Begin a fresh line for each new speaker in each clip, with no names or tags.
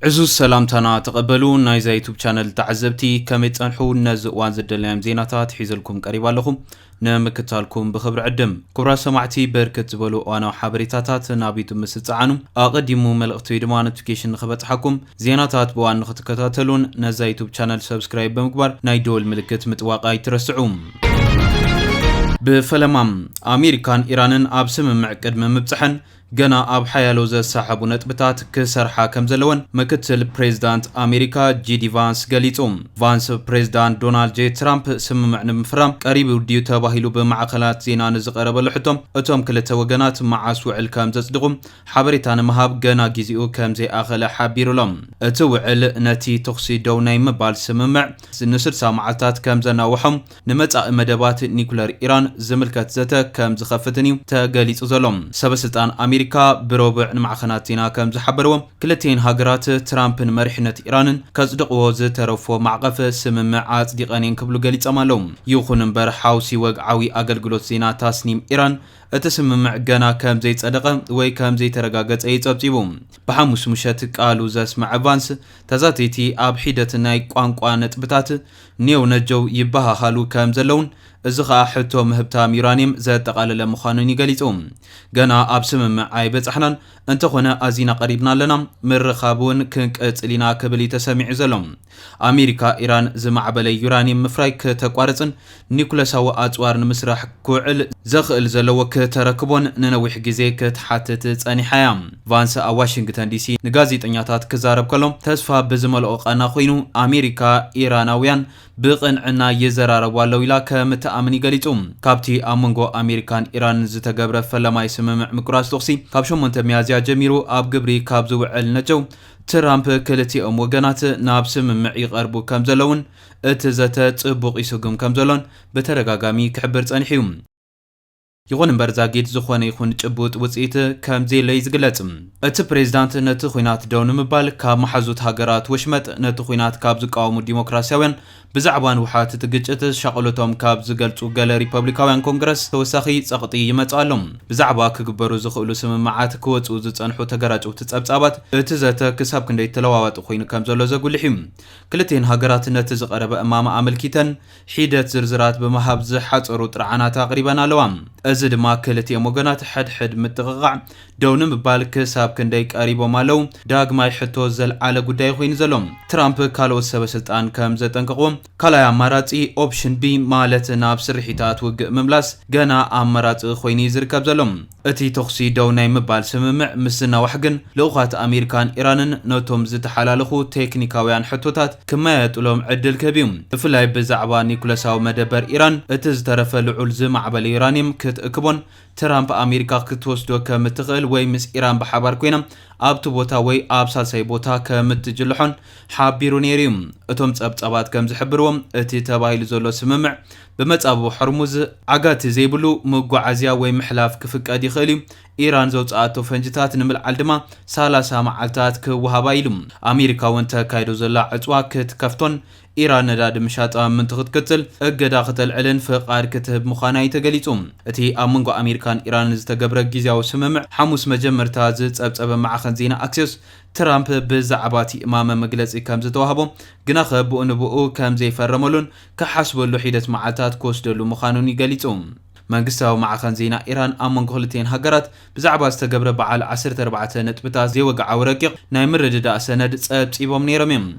عزوز سلامتنا تقبلوا نايزا يوتيوب channel تعزبتي كم تصنحوا نزقوان زدلهم زيناتات حيزلكم قريبا لكم نمكتالكم بخبر عدم كبرى سمعتي بركت بلو وانا حبريتاتات نابيتو مستصعانو اقدموا ملقتو دما نوتيفيكيشن نخبطحكم زيناتات بوان نختكتاتلون نايزا يوتيوب channel سبسكرايب بمكبر نايدول ملكت متواقعي ترسعوم بفلمام أمريكان إيرانن أبسم معقد من مبصحن جنا أب حيالوز سحبوا نتبتات كسر حاكم زلون مكتل بريزيدنت أمريكا جي فانس قاليتهم فانس بريزيدنت دونالد جي ترامب سم معنا مفرام قريب وديو تباهيلو بمعقلات زينا نزقرب لحتهم اتهم كل توجنات مع سوعل كام تصدقهم حبريتان مهاب جنا جزيو كام زي أغلى حبيرو لهم توعل نتي تخصي دوناي مبال سممع نسر سامعتات كام زنا وحم نمت مدبات نيكولار إيران زملكات زتا كام زخفتني تقاليت زلهم سبستان أمريكا بربع معخناتنا كم زحبروم كلتين هاجرات ترامبن مرحنة إيران كصدقوا زترفوا معقف سممعات دقانين قبل قليت أمالهم يوخون برحاوسي وقعوي أقل زينا تاسنيم إيران اتسممع جنا كم زي صدقه وي كم زي ترغاغص اي صبصيبوم بحموس مشت قالو زسمع فانس تزاتيتي اب حيدت ناي قانقوا نطبتات نيو نجو يبهاخالو كم زلون ازخا حتو مهبتا ميرانيم زتقالله مخانن يغليصوم جنا اب سممع اي بصحنان انت خونا ازينا قريبنا لنا مرخابون كنقصلينا كبلي تسمع زلوم امريكا ايران زمعبلي يورانيم مفرايك تقارصن نيكولاساو اصوار نمسرح كوعل زخل زلو تركبون ننوح جزي كتحتت تصاني حيام فانس واشنطن دي سي نغازيطنياتات كزارب كلهم تسفا بزملو قنا خوينو امريكا ايراناويان بقنعنا يزرارب والو الى كمتامن يغليصوم كابتي امونغو امريكان ايران زتغبر فلماي سممع مقراس توخسي كابشو مونت ميازيا جميرو اب غبري كاب زوعل نجو ترامب كلتي وغنات ناب سممع يقربو كم زلون اتزته صبوق يسغم كم زلون بترغاغامي كحبر صنحيوم يغون برزاقيت زخواني يخون چبوت وصيت كم زي لي زغلصم ات بريزيدنت نت خوينات دون مبال كاب محزوت هاجرات وشمت نت خوينات كاب زقاومو ديمقراسياوين بزعبان وحات تغجت شقلتهم كاب زغلصو غال ريبابليكاوين كونغرس توساخي صقطي يمصالهم بزعبا كغبرو زخلو سممعات كوصو زصنحو تغراچو تصبصابات اتزته كساب كندي تلواواط خوين كم زلو زغلحيم كلتين هاجرات نت زقرب امام عملكيتن حيدت زرزرات بمحاب زحصرو طرعانا تقريبا لوام ازد ما كلتي موغنات حد متققع دون مبال كساب كندي قريبو مالو داغماي حتو زل على غداي خوين زلوم ترامب كالو سبسلطان كم زتنققوم كلا اماراتي اوبشن بي مالت ناب سرحيتات وق مملاس غنا امارات خويني زركب زلوم اتي تخسي دوناي مبال سممع مسنا وحقن لوخات امريكان ايرانن نوتوم زتحلالخو تكنيكاويان حتوتات كما يطلوم عدل كبيم فلاي بزعبا نيكولاساو مدبر ايران اتزترف لعول زمعبل ايرانيم كتكبون ترامب امريكا كتوسدو كمتقل وي مس ايران بحبار كوينم ابتو بوتا وي ابسالساي بوتا كمتجلحون حابيرو نيريم اتوم صبصبات كم زحبروم اتي تبايل زولو سممع بمصابو حرموز عغات زيبلو مغعازيا وي محلاف كفقاد يخلي إيران زوصاتو فنجتات نمل علدما 30 معلتات كوهابايلم امريكا وانت كايدو زلا عصوا كتكفتون إيران نداد مشاطا من تخدكتل اقدا ختل علن فقار كتب مخاناي تغليصوم اتي امنغو امريكان إيران زتغبر غيزياو سممع حموس مجمرتا زصبصب معخن زينا اكسيوس ترامب بزعباتي امام مجلس كم زتوهبو غنا خبو انبو كم زي فرمولون كحسبلو حيدت معلتات كوسدلو مخانوني غليصوم منغستاو معخن زينا إيران امنغو خلتين هاجرات بزعبا استغبر بعال 14 نطبتا زي وقعو رقيق ناي مرددا سند صبصيبوم نيرميم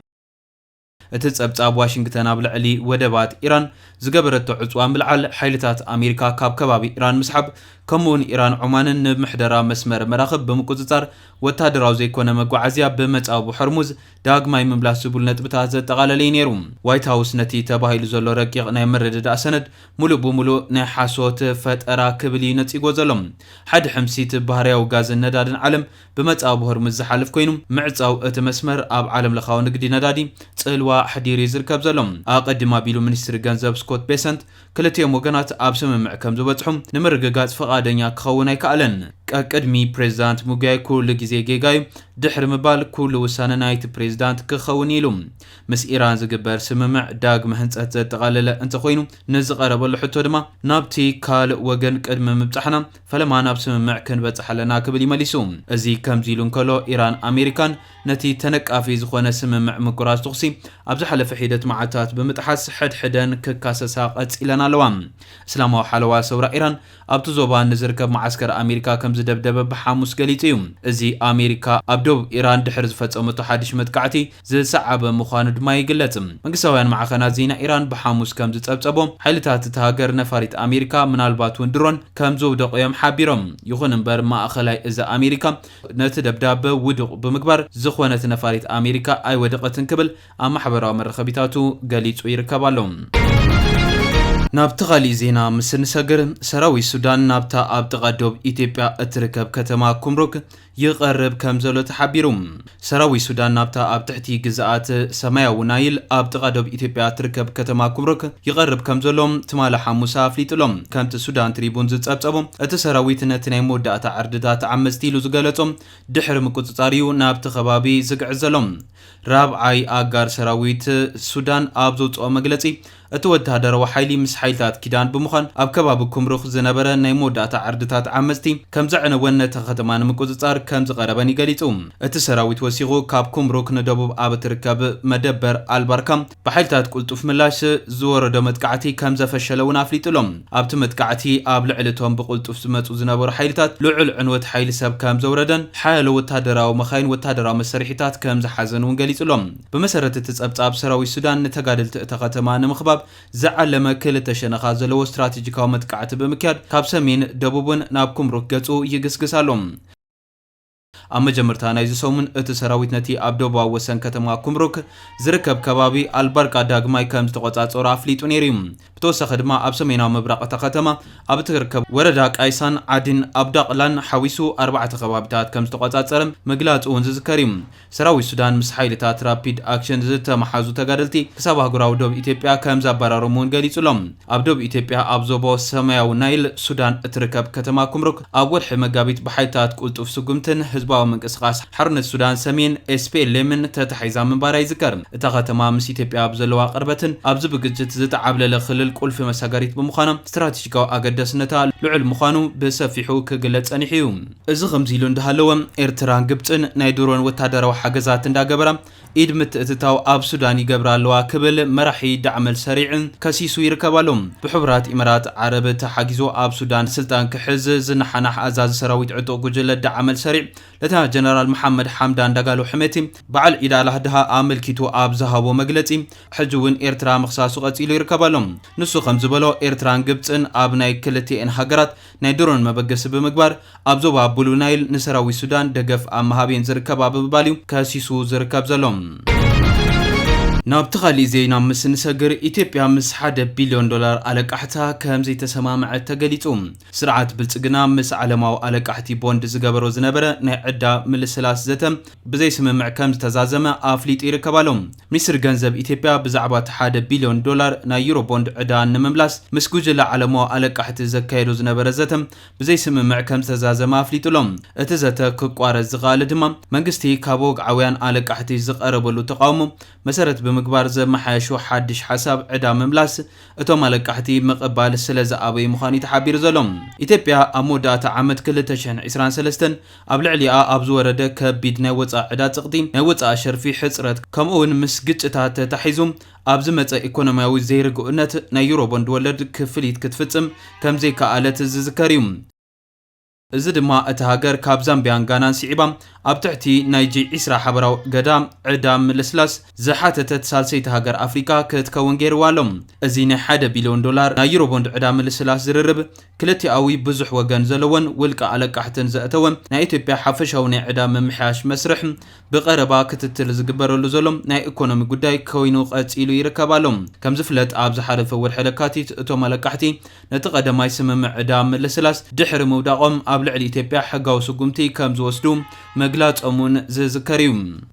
اتتصبصاب واشنطن ابلعلي ودبات ايران زغبرت عصوان بلعل حيلتات امريكا كاب كبابي ايران مسحب كمون ايران عمانن محدرا مسمر مراخب بمقصصار وتادراو زيكونه مغعازيا بمصابو حرموز داغماي مملاس سبول نطبتا زتقاللي نيروم وايت هاوس نتي تباهيل زلو رقيق ناي مرددا سند ملو بملو ناي حاسوت فترا كبلي نصيغو زلوم حد حمسيت بهرياو غاز ندادن عالم بمصابو حرموز زحالف كوينو معصاو ات مسمر اب عالم لخاو نغدي ندادي صلوا حديري زركب زلوم اقدما بيلو منستر غنزب سكوت بيسنت كلتيم وغنات اب سممع كم زبصحم نمرغغاص فقادنيا كخون ايكالن ቀድሚ ፕሬዝዳንት ሙጋይ ኩሉ ግዜ ጌጋዩ ድሕሪ ምባል ኩሉ ውሳነ ናይቲ ፕሬዝዳንት ክኸውን ኢሉ ምስ ኢራን ዝግበር ስምምዕ ዳግመ ህንፀት ዘጠቓለለ እንተኮይኑ ንዝቐረበሉ ሕቶ ድማ ናብቲ ካልእ ወገን ቅድሚ ምብፃሕና ፈለማ ናብ ስምምዕ ክንበፅሕ ኣለና ክብል ይመሊሱ። እዚ ከምዚ ኢሉ እንከሎ ኢራን ኣሜሪካን ነቲ ተነቃፊ ዝኾነ ስምምዕ ምቁራጽ ትኽሲ ኣብ ዝሓለፈ ሒደት መዓልታት ብምጥሓስ ሕድሕደን ክካሰሳ ቀፂለን ኣለዋ። እስላማዊ ሓለዋ ሰውራ ኢራን ኣብቲ ዞባ ንዝርከብ ማዓስከር ኣሜሪካ ከም ዝደብደበ ብሓሙስ ገሊጹ እዩ። እዚ ኣሜሪካ ኣብ ደቡብ ኢራን ድሕሪ ዝፈጸመቶ ሓድሽ መጥቃዕቲ ዝሰዓበ ምዃኑ ድማ ይግለጽ። መንግስታውያን ማዕኸናት ዜና ኢራን ብሓሙስ ከም ዝጸብጸቦ ሓይልታት እቲ ሃገር ነፋሪት ኣሜሪካ ምናልባት እውን ድሮን ከም ዝውደቑ እዮም ሓቢሮም። ይኹን እምበር ማእኸላይ እዚ ኣሜሪካ ነቲ ደብዳበ ውድቕ ብምግባር ዝኾነት ነፋሪት ኣሜሪካ ኣይወደቐትን ክብል ኣብ ማሕበራዊ መራኸቢታቱ ገሊጹ ይርከብ ኣሎ። ናብቲ ኻሊእ ዜና ምስ ንሰግር ሰራዊት ሱዳን ናብታ ኣብ ጥቓ ደቡብ ኢትዮጵያ እትርከብ ከተማ ኩምሩክ ይቐርብ ከም ዘሎ ተሓቢሩ። ሰራዊት ሱዳን ናብታ ኣብ ትሕቲ ግዝኣት ሰማያዊ ናይል ኣብ ጥቓ ደቡብ ኢትዮጵያ እትርከብ ከተማ ኩምሩክ ይቐርብ ከም ዘሎ ትማለ ሓሙስ ኣፍሊጡሎም። ከምቲ ሱዳን ትሪቡን ዝጸብጸቦ እቲ ሰራዊት ነቲ ናይ መወዳእታ ዓርድታት ዓመፅቲ ኢሉ ዝገለጾም ድሕሪ ምቁፅጻር እዩ ናብቲ ከባቢ ዝግዕዝ ዘሎ። ራብዓይ ኣጋር ሰራዊት ሱዳን ኣብ ዘውፅኦ መግለጺ እቲ ወተሃደራዊ ሓይሊ ምስ ሓይልታት ኪዳን ብምዃን ኣብ ከባቢ ኩምሩክ ዝነበረ ናይ መወዳእታ ዓርድታት ዓመፅቲ ከም ዘዕነወን ነቲ ከተማ ንምቁፅጻር ከም ዝቐረበን ይገሊጹ። እቲ ሰራዊት ወሲኹ ካብ ኩምሩክ ንደቡብ ኣብ እትርከብ መደበር ኣልባርካም ብሓይልታት ቁልጡፍ ምላሽ ዝወረዶ መጥቃዕቲ ከም ዘፈሸለ እውን ኣፍሊጡሎም። ኣብቲ መጥቃዕቲ ኣብ ልዕሊ እቶም ብቁልጡፍ ዝመፁ ዝነበሩ ሓይልታት ልዑል ዕንወት ሓይሊ ሰብ ከም ዘውረደን ሓያሎ ወተሃደራዊ መኻይን ወተሃደራዊ መሳርሒታት ከም ዝሓዘን እውን ገሊጹሎም። ብመሰረት እቲ ጸብጻብ ሰራዊት ሱዳን ንተጋደልቲ እታ ከተማ ንምኽባብ ዝዓለመ ክልተ ሸነኻ ዘለዎ ስትራቴጂካዊ መጥቃዕቲ ብምክያድ ካብ ሰሜን ደቡብን ናብ ኩምሩክ ገጹ ይግስግስ ኣሎ። ኣብ መጀመርታ ናይዚ ሰሙን እቲ ሰራዊት ነቲ ኣብ ደቡባዊ ወሰን ከተማ ኩምሩክ ዝርከብ ከባቢ ኣልባርቃ ዳግማይ ከም ዝተቆጻጸሩ ኣፍሊጡ ነይሩ እዩ። ብተወሳኺ ድማ ኣብ ሰሜናዊ ምብራቕ እታ ከተማ ኣብ እትርከብ ወረዳ ቃይሳን ዓዲን ኣብ ዳቕላን ሓዊሱ 4 ከባቢታት ከም ዝተቆጻጸረ ምግላጹ እውን ዝዝከር እዩ። ሰራዊት ሱዳን ምስ ሓይልታት ራፒድ ኣክሽን ዝተመሓዙ ተጋደልቲ ክሳብ ሃገራዊ ደቡብ ኢትዮጵያ ከም ዘባረሮም እውን ገሊጹሎም። ኣብ ደቡብ ኢትዮጵያ ኣብ ዞባ ሰማያዊ ናይል ሱዳን እትርከብ ከተማ ኩምሩክ ኣብ ወርሒ መጋቢት ብሓይልታት ቁልጡፍ ስጉምትን ህዝባዊ ምንቅስቃስ ሓርነት ሱዳን ሰሜን SPLM ተታሒዛ ምንባራ ይዝከር። እታ ከተማ ምስ ኢትዮጵያ ብዘለዋ ቅርበትን ኣብዚ ብግጭት ዝተዓብለለ ክልል ቁልፊ መሰጋሪት ብምዃና ስትራቴጂካዊ ኣገዳስነታ ልዑል ምዃኑ ብሰፊሑ ክግለጽ ጸኒሑ እዩ። እዚ ከምዚ ኢሉ እንዳሃለወ ኤርትራን ግብፅን ናይ ድሮን ወተሃደራዊ ሓገዛት እንዳገበራ ኢድ ምትእትታው ኣብ ሱዳን ይገብራ ኣለዋ ክብል መራሒ ዳዕመል ሰሪዕን ከሲሱ ይርከባሉ። ብሕቡራት ኢማራት ዓረብ ተሓጊዞ ኣብ ሱዳን ስልጣን ክሕዝ ዝናሓናሕ ኣዛዚ ሰራዊት ዕጡቕ ጉጅለ ዳዕመል ሰሪዕ ለተና ጀነራል መሐመድ ሓምዳን ዳጋሎ ሕመቲ በዓል ዒድ ኣልኣድሃ ኣመልኪቱ ኣብ ዝሃቦ መግለጺ ሕጂ እውን ኤርትራ ምኽሳሱ ቀጺሉ ይርከባሉ። ንሱ ከም ዝበሎ ኤርትራን ግብፅን ኣብ ናይ ክልቲአን ሃገራት ናይ ድሮን መበገሲ ብምግባር ኣብ ዞባ ቡሉ ናይል ንሰራዊት ሱዳን ደገፍ ኣብ መሃቤን ዝርከባ ብምባል እዩ ከሲሱ ዝርከብ ዘሎ። ናብቲ ኻሊእ ዜና ምስ ንሰግር ኢትዮጵያ ምስ $1 ቢልዮን ኣለቃሕታ ከም ዘይተሰማምዐት ተገሊጹ። ስርዓት ብልጽግና ምስ ዓለማዊ ኣለቃሕቲ ቦንድ ዝገበሮ ዝነበረ ናይ ዕዳ ምልስላስ ዘተ ብዘይስምምዕ ከም ዝተዛዘመ ኣፍሊጡ ይርከባሉ። ሚኒስትሪ ገንዘብ ኢትዮጵያ ብዛዕባ $1 ቢልዮን ናይ ዩሮ ቦንድ ዕዳ ንምምላስ ምስ ጉጅለ ዓለማዊ ኣለቃሕቲ ዘካየዶ ዝነበረ ዘተ ብዘይስምምዕ ከም ዝተዛዘመ ኣፍሊጡሎም። እቲ ዘተ ክቋረጽ ዝኸኣለ ድማ መንግስቲ ካብ ወግዓውያን ኣለቃሕቲ ዝቐረበሉ ተቃውሞ መሰረት ምግባር ዘመሓየሹ ሓድሽ ሓሳብ ዕዳ ምምላስ እቶም ኣለቃሕቲ ምቕባል ስለ ዝኣበዩ ምዃኑ ተሓቢሩ ዘሎ። ኢትዮጵያ ኣብ መወዳእታ ዓመት 2023 ኣብ ልዕሊኣ ኣብ ዝወረደ ከቢድ ናይ ወፃኢ ዕዳ ጽቕጢ ናይ ወፃኢ ሸርፊ ሕጽረት ከምኡውን ምስ ግጭታት ተታሒዙ ኣብ ዝመፀ ኢኮኖሚያዊ ዘይርግኡነት ናይ ዩሮ ቦንድ ወለድ ክፍሊት ክትፍጽም ከም ዘይከኣለት ዝዝከር እዩ። እዚ ድማ እቲ ሃገር ካብ ዛምቢያን ጋናን ስዒባ ኣብ ትሕቲ ናይ G20 ሓበራዊ ገዳም ዕዳ ምልስላስ ዝሓተተት ሳልሰይቲ ሃገር ኣፍሪካ ክትከውን ገይርዋሎ። እዚ ናይ $1 ቢልዮን ናይ ዩሮ ቦንድ ዕዳ ምልስላስ ዝርርብ ክልቲኣዊ ብዙሕ ወገን ዘለዎን ውልቀ ኣለቃሕትን ዘእተወን ናይ ኢትዮጵያ ሓፈሻዊ ናይ ዕዳ ምምሕያሽ መስርሕ ብቐረባ ክትትል ዝግበረሉ ዘሎ ናይ ኢኮኖሚ ጉዳይ ኮይኑ ቀጺሉ ይርከባሎ። ከም ዝፍለጥ ኣብ ዝሓለፈ ወርሒ ለካቲት እቶም ኣለቃሕቲ ነቲ ቀዳማይ ስምምዕ ዕዳ ምልስላስ ድሕሪ ምውዳቖም ኣብ ልዕሊ ኢትዮጵያ ሕጋዊ ስጉምቲ ከም ዝወስዱ መግለጾምን ዝዝከር እዩ።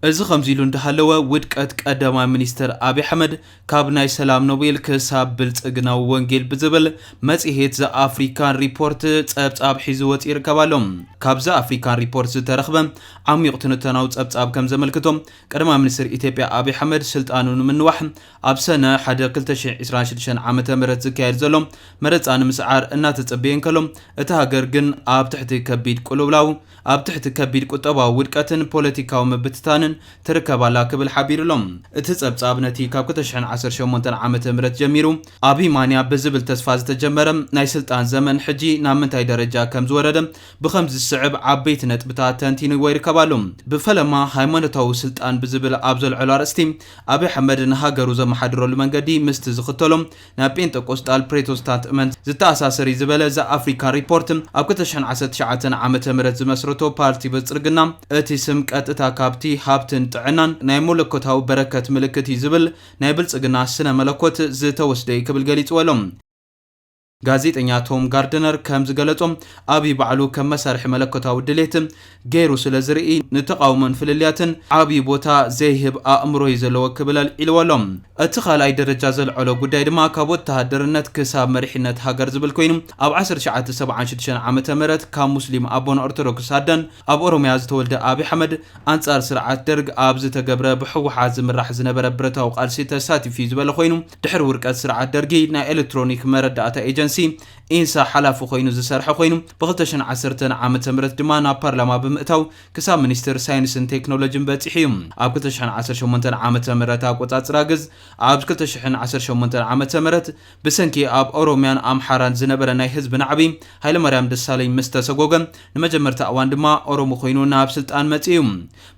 እዚ ከምዚ ኢሉ እንዳሃለወ ውድቀት ቀዳማይ ሚኒስትር አብይ አሕመድ ካብ ናይ ሰላም ኖቤል ክሳብ ብልጽግናዊ ወንጌል ብዝብል መጽሔት ዘአፍሪካን ሪፖርት ጸብጻብ ሒዙ ወፂኡ ይርከባሎም። ካብ ዘአፍሪካን ሪፖርት ዝተረኽበ ዓሚቕ ትንተናዊ ጸብጻብ ከም ዘመልክቶም ቀዳማይ ሚኒስትር ኢትዮጵያ አብይ አሕመድ ስልጣኑ ንምንዋሕ ኣብ ሰነ 2026 ዓመተ ምህረት ዝካየድ ዘሎ መረፃ ንምስዓር እናተጸበየ እንከሎም እቲ ሃገር ግን ኣብ ትሕቲ ከቢድ ቁልውላው ኣብ ትሕቲ ከቢድ ቁጠባዊ ውድቀትን ፖለቲካዊ ምብትታንን ትርከባላ ክብል ሓቢሩሎም። እቲ ጸብጻብ ነቲ ካብ 2018 ዓመተ ምህረት ጀሚሩ ኣብ ሂማንያ ብዝብል ተስፋ ዝተጀመረ ናይ ስልጣን ዘመን ሕጂ ናብ ምንታይ ደረጃ ከም ዝወረደ ብከምዚ ዝስዕብ ዓበይቲ ነጥብታት ተንቲኑ ይርከባሉ። ብፈለማ ሃይማኖታዊ ስልጣን ብዝብል ኣብ ዘልዕሎ ኣርእስቲ አብይ አሕመድ ንሃገሩ ዘመሓድረሉ መንገዲ ምስቲ ዝኽተሎም ናብ ጴንጤቆስጣል ፕሮቴስታንት እመንት ዝተኣሳሰር ዝበለ ዘአፍሪካን ሪፖርት ኣብ 2019 ዓመተ ምህረት ዝመስረቶ ፓርቲ ብልጽግና እቲ ስም ቀጥታ ካብቲ ሃብትን ጥዕናን ናይ መለኮታዊ በረከት ምልክት ዝብል ናይ ብልጽግና ስነ መለኮት ዝተወስደ ክብል ገሊጽወሎም። ጋዜጠኛ ቶም ጋርደነር ከም ዝገለጾም አብይ ባዕሉ ከም መሳርሒ መለኮታዊ ድሌት ገይሩ ስለ ዝርኢ ንተቃውሞን ፍልልያትን ዓብይ ቦታ ዘይህብ ኣእምሮ ዘለዎ ክብለል ኢልወሎም። እቲ ካልኣይ ደረጃ ዘልዕሎ ጉዳይ ድማ ካብ ወተሃደርነት ክሳብ መሪሕነት ሃገር ዝብል ኮይኑ ኣብ 1976 ዓመተ ምህረት ካብ ሙስሊም ኣቦን ኦርቶዶክስ ኣደን ኣብ ኦሮሚያ ዝተወልደ አብይ አሕመድ አንጻር ስርዓት ደርግ ኣብ ዝተገብረ ብሕወሓት ዝምራሕ ዝነበረ ብረታዊ ቃልሲ ተሳቲፉ ዝበለ ኮይኑ ድሕሪ ውርቀት ስርዓት ደርጊ ናይ ኤሌክትሮኒክ መረዳእታ ኤጀንሲ ኢንሳ ሓላፉ ኮይኑ ዝሰርሐ ኮይኑ ብ2010 ዓመተ ምህረት ድማ ናብ ፓርላማ ብምእታው ክሳብ ሚኒስትር ሳይንስን ቴክኖሎጂን በፂሑ እዩ። ኣብ 2018 ዓመተ ምህረት ኣቆጻጽራ ግዝ ኣብ 2018 ዓመተ ምህረት ብሰንኪ ኣብ ኦሮሚያን ኣምሓራን ዝነበረ ናይ ህዝቢ ናዕቢ ሃይለማርያም ደሳለኝ ምስ ተሰጎገ ንመጀመርታ እዋን ድማ ኦሮሞ ኮይኑ ናብ ስልጣን መጽኡ።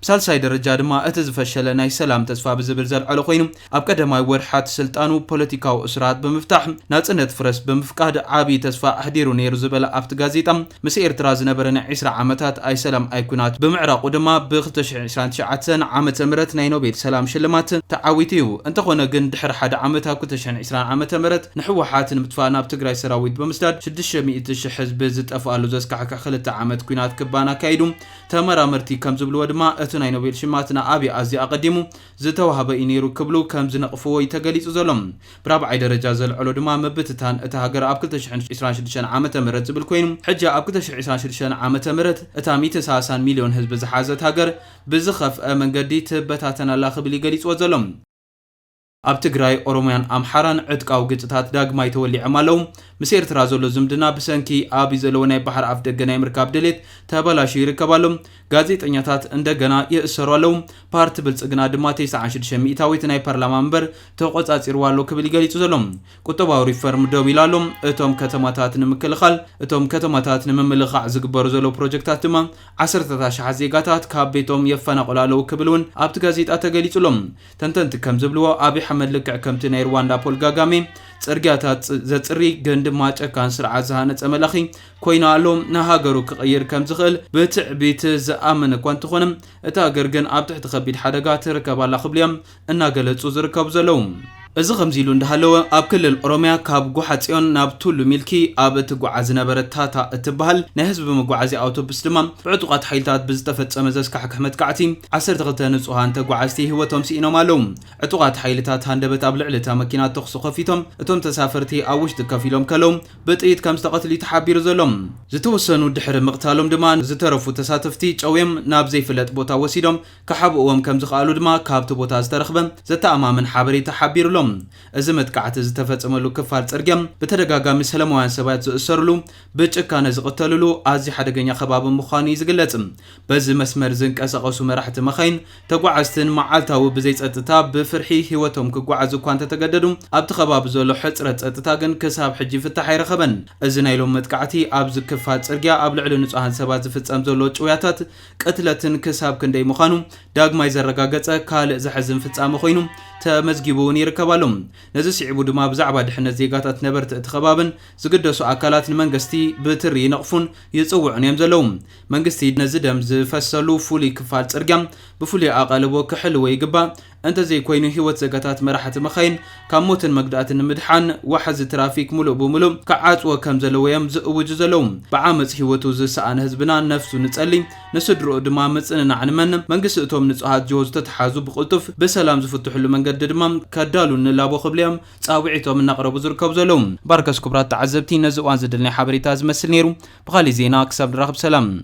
ብሳልሳይ ደረጃ ድማ እቲ ዝፈሸለ ናይ ሰላም ተስፋ ብዝብል ዘልዕሎ ኮይኑ ኣብ ቀዳማይ ወርሓት ስልጣኑ ፖለቲካዊ እስራት ብምፍታሕ ናጽነት ፍረስ ብምፍቃድ ዓብይ ተስፋ ኣሕዲሩ ነይሩ ዝበለ ኣብቲ ጋዜጣ ምስ ኤርትራ ዝነበረ ናይ 20 ዓመታት ኣይ ሰላም ኣይኩናት ብምዕራቁ ድማ ብ2029 ዓመተ ምህረት ናይ ኖቤል ሰላም ሽልማት ተዓዊቱ እዩ። እንተኾነ ግን ድሕሪ ሓደ ዓመት ኣብ 2020 ዓመተ ምህረት ንሕወሓት ንምጥፋእ ናብ ትግራይ ሰራዊት ብምስዳድ 600,000 ህዝቢ ዝጠፍኣሉ ዘስካሕክሕ 2 ዓመት ኩናት ክባና ካይዱ ተመራመርቲ ከም ዝብልዎ ድማ እቲ ናይ ኖቤል ሽልማት ንአብይ ኣዝዩ ኣቀዲሙ ዝተዋህበ እዩ ነይሩ ክብሉ ከም ዝነቕፍዎ ተገሊጹ ዘሎም። ብራብዓይ ደረጃ ዘልዕሎ ድማ ምብትታን እቲ ሃገር ኣብ 2026 ዓመተ ምህረት ዝብል ኮይኑ ሕጂ ኣብ 2026 ዓመተ ምህረት እታ 130 ሚልዮን ህዝቢ ዝሓዘት ሃገር ብዝኸፍአ መንገዲ ትበታተናላ ክብል ይገሊጽዎ ዘሎም። ኣብ ትግራይ ኦሮሚያን ኣምሓራን ዕጥቃዊ ግጭታት ዳግማይ ተወሊዖም ኣለዉ። ምስ ኤርትራ ዘሎ ዝምድና ብሰንኪ ኣብይ ዘለዎ ናይ ባሕር ኣፍ ደገ ናይ ምርካብ ድሌት ተበላሽዩ ይርከባሎም። ጋዜጠኛታት እንደገና ይእሰሩ ኣለዉ። ፓርቲ ብልጽግና ድማ 96 ሚእታዊት ናይ ፓርላማ መንበር ተቆጻጺርዋ ኣሎ ክብል ይገሊጹ ዘሎም። ቁጠባዊ ሪፎርም ደው ኢሉ ኣሎ። እቶም ከተማታት ንምክልኻል እቶም ከተማታት ንምምልኻዕ ዝግበሩ ዘሎ ፕሮጀክታት ድማ 10,000 ዜጋታት ካብ ቤቶም የፈናቅሉ ኣለዉ ክብል እውን ኣብቲ ጋዜጣ ተገሊጹሎም። ተንተንቲ ከም ዝብልዎ አብይ አሕመድ ልክዕ ከምቲ ናይ ሩዋንዳ ፖል ጋጋሜ ጽርግያታት ዘጽሪ ግን ድማ ጨካን ስርዓት ዝሃነጸ መላኺ ኮይኑ ኣሎ ንሃገሩ ክቕይር ከም ዝኽእል ብትዕቢት ዝኣመነ እኳ እንተኾነ እቲ ሃገር ግን ኣብ ትሕቲ ከቢድ ሓደጋ ትርከባላ ክብልዮም እናገለጹ ዝርከቡ ዘለዉ። እዚ ከምዚ ኢሉ እንዳሃለወ ኣብ ክልል ኦሮሚያ ካብ ጎሓጽዮን ናብ ቱሉ ሚልኪ ኣብ እትጓዓዝ ዝነበረት ታታ እትበሃል ናይ ህዝቢ መጓዓዝያ ኣውቶቡስ ድማ ብዕጡቃት ሓይልታት ብዝተፈጸመ ዘስካሕክሕ መጥቃዕቲ 12 ንጹሃን ተጓዓዝቲ ህይወቶም ሲኢኖም ኣለዉ። ዕጡቃት ሓይልታት ሃንደበት ኣብ ልዕሊ እታ መኪና ተኽሱ ከፊቶም እቶም ተሳፈርቲ ኣብ ውሽጢ ከፍ ኢሎም ከለዉ ብጥይት ከም ዝተቐትሉ ተሓቢሩ ዘሎም። ዝተወሰኑ ድሕሪ ምቕታሎም ድማ ዝተረፉ ተሳተፍቲ ጨውዮም ናብ ዘይፍለጥ ቦታ ወሲዶም ክሓብእዎም ከም ዝኽኣሉ ድማ ካብቲ ቦታ ዝተረኽበ ዘተኣማምን ሓበሬታ ሓቢሩሎም። እዚ መጥቃዕቲ ዝተፈጸመሉ ክፋል ጽርግያ ብተደጋጋሚ ሰላማውያን ሰባት ዝእሰሩሉ ብጭካነ ዝቕተልሉ ኣዝዩ ሓደገኛ ከባቢ ምዃኑ ዝግለጽ። በዚ መስመር ዝንቀሳቐሱ መራሕቲ መኻይን ተጓዓዝትን መዓልታዊ ብዘይ ጸጥታ ብፍርሒ ህይወቶም ክጓዓዙ እኳ እንተተገደዱ ኣብቲ ከባቢ ዘሎ ሕጽረት ጸጥታ ግን ክሳብ ሕጂ ፍታሕ ኣይረኸበን። እዚ ናይ ሎም መጥቃዕቲ ኣብዚ ክፋል ጽርግያ ኣብ ልዕሊ ንጹሃን ሰባት ዝፍጸም ዘሎ ጭውያታት ቅትለትን ክሳብ ክንደይ ምዃኑ ዳግማይ ዘረጋገጸ ካልእ ዘሕዝን ፍጻመ ኮይኑ ተመዝጊቡን ይርከባሉ። ነዚ ሲዕቡ ድማ ብዛዕባ ድሕነት ዜጋታት ነበርቲ እቲ ከባብን ዝግደሱ ኣካላት ንመንግስቲ ብትሪ ይነቕፉን ይጽውዑን እዮም ዘለዉ። መንግስቲ ነዚ ደም ዝፈሰሉ ፍሉይ ክፋል ጽርግያ ብፍሉይ ኣቓልቦ ክሕልዎ ይግባእ። انت زي كوينو هيوت زكاتات مراحة مخاين كاموتن مقدات المدحان وحز ترافيك ملو بملو كعاصوا كم زلويم زوج زلوم بعامص هيوتو زسان حزبنا نفسو نصلي نسدرو دما مصننا عنمن منغسيتهم نصحات جوز تتحازو بقلطف بسلام زفتحلو منقد دما كدالو نلابو خبليام صاوعيتهم نقربو زركب زلوم باركس كبرات تعذبتي نزوان زدلني حبريتا زمسل نيرو بغالي زينا كسب رغب سلام